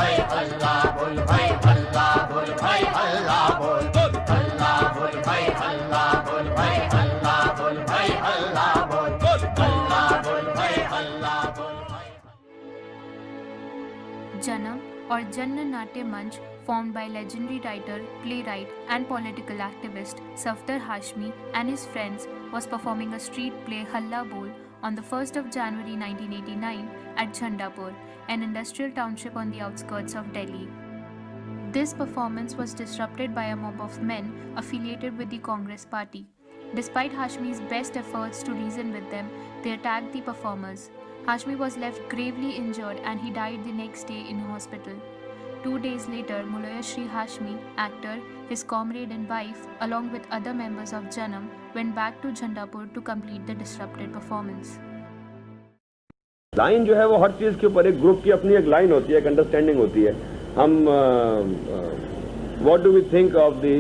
भाई हल्ला बोल भाई हल्ला बोल भाई हल्ला बोल हल्ला बोल भाई हल्ला बोल भाई हल्ला बोल भाई हल्ला बोल हल्ला बोल भाई हल्ला बोल भाई। Janam or Janna Natya Manch, formed by legendary writer, playwright and political activist Safdar Hashmi and his friends, was performing a street play Halla Bol on the 1st of January 1989 at Jhandapur, an industrial township on the outskirts of Delhi. This performance was disrupted by a mob of men affiliated with the Congress party. Despite Hashmi's best efforts to reason with them, they attacked the performers. Hashmi was left gravely injured and he died the next day in hospital. 2 days later, Mulaya Shri Hashmi, actor, his comrade and wife, along with other members of Janam, went back to Jhandapur to complete the disrupted performance. Line जो है वो हर चीज़ के ऊपर एक group की अपनी एक line होती है, एक अंडरस्टैंडिंग होती है. हम what do we think of the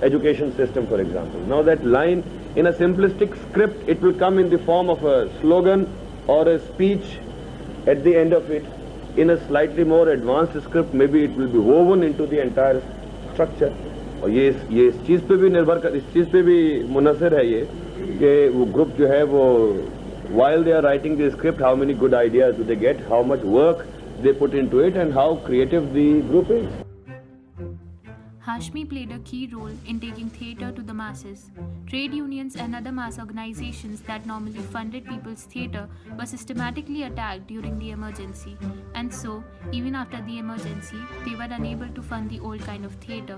education system, for example? Now that line, in a simplistic script, it will come in the form of a slogan or a speech at the end of it. In a slightly more advanced script, maybe it will be woven into the entire structure. और ये इस चीज़ पे भी निर्भर कर, इस चीज़ पे भी मुनसर है ये कि वो ग्रुप जो है वो while they are writing the script, how many good ideas do they get, how much work they put into it, and how creative the group is. Hashmi played a key role in taking theatre to the masses. Trade unions and other mass organizations that normally funded people's theatre were systematically attacked during the emergency, and so, even after the emergency, they were unable to fund the old kind of theatre.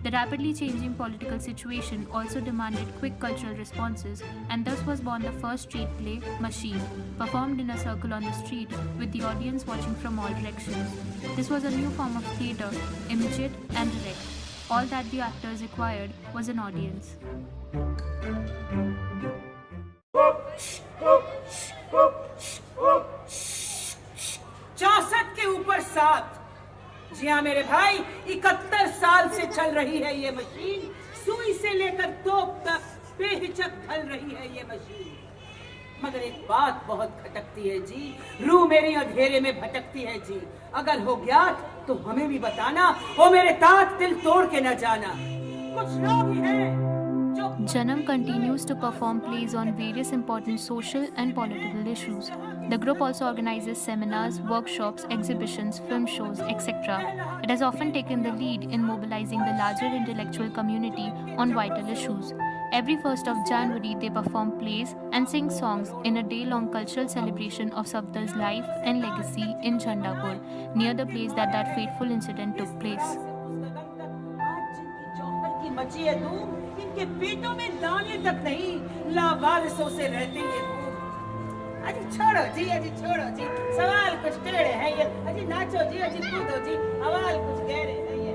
The rapidly changing political situation also demanded quick cultural responses, and thus was born the first street play, Machine, performed in a circle on the street with the audience watching from all directions. This was a new form of theatre, immediate and direct. All that the actors required was an audience. 64 के ऊपर 7। जी हाँ मेरे भाई, 71 साल से चल रही है ये मशीन। सुई से लेकर तोप तक बेहिचक ढल रही है ये मशीन। मगर एक बात बहुत खटकती है जी, रूह मेरी अंधेरे में भटकती है जी। अगर हो गया तो हमें भी बताना, वो मेरे तात दिल तोड़ के न जाना। कुछ लोग ही हैं जो Janam continues to perform plays on various important social and political issues. The group also organizes seminars, workshops, exhibitions, film shows, etc. It has often taken the lead in mobilizing the larger intellectual community on vital issues. Every 1st of January, they perform plays and sing songs in a day-long cultural celebration of Safdar's life and legacy in Jhandapur, near the place that fateful incident took place. मची है धूम, इनके पेटों में दाने तक नहीं, लावारिसों से रहते ये धूम। अजी छोड़ो जी, अजी छोड़ो जी, सवाल कुछ टेढ़े हैं ये। अजी नाचो जी, अजी कूदो जी, सवाल कुछ गहरे हैं ये।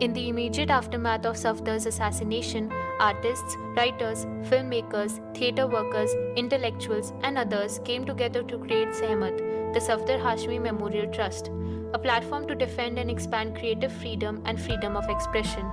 In the immediate aftermath of Safdar's assassination, artists, writers, filmmakers, theatre workers, intellectuals, and others came together to create Sehmat, the Safdar Hashmi Memorial Trust, a platform to defend and expand creative freedom and freedom of expression.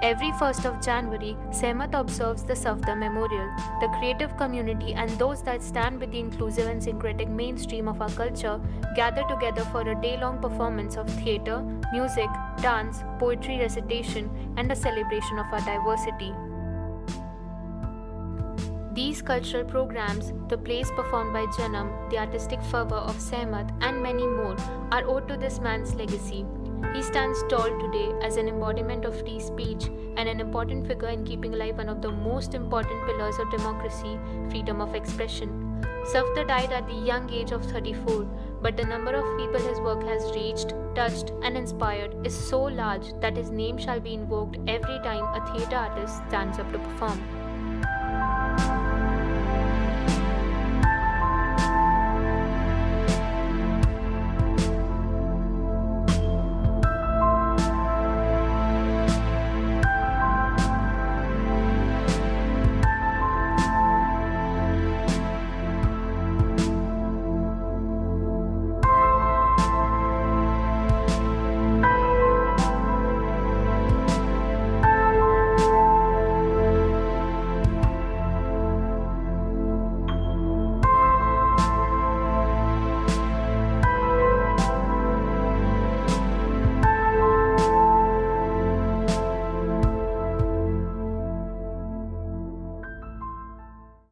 Every 1st of January, Sehmat observes the Safdar Memorial. The creative community and those that stand with the inclusive and syncretic mainstream of our culture gather together for a day-long performance of theatre, music, dance, poetry recitation, and a celebration of our diversity. These cultural programs, the plays performed by Janam, the artistic fervour of Sehmat, and many more are owed to this man's legacy. He stands tall today as an embodiment of free speech and an important figure in keeping alive one of the most important pillars of democracy, freedom of expression. Safdar died at the young age of 34, but the number of people his work has reached, touched, and inspired is so large that his name shall be invoked every time a theatre artist stands up to perform.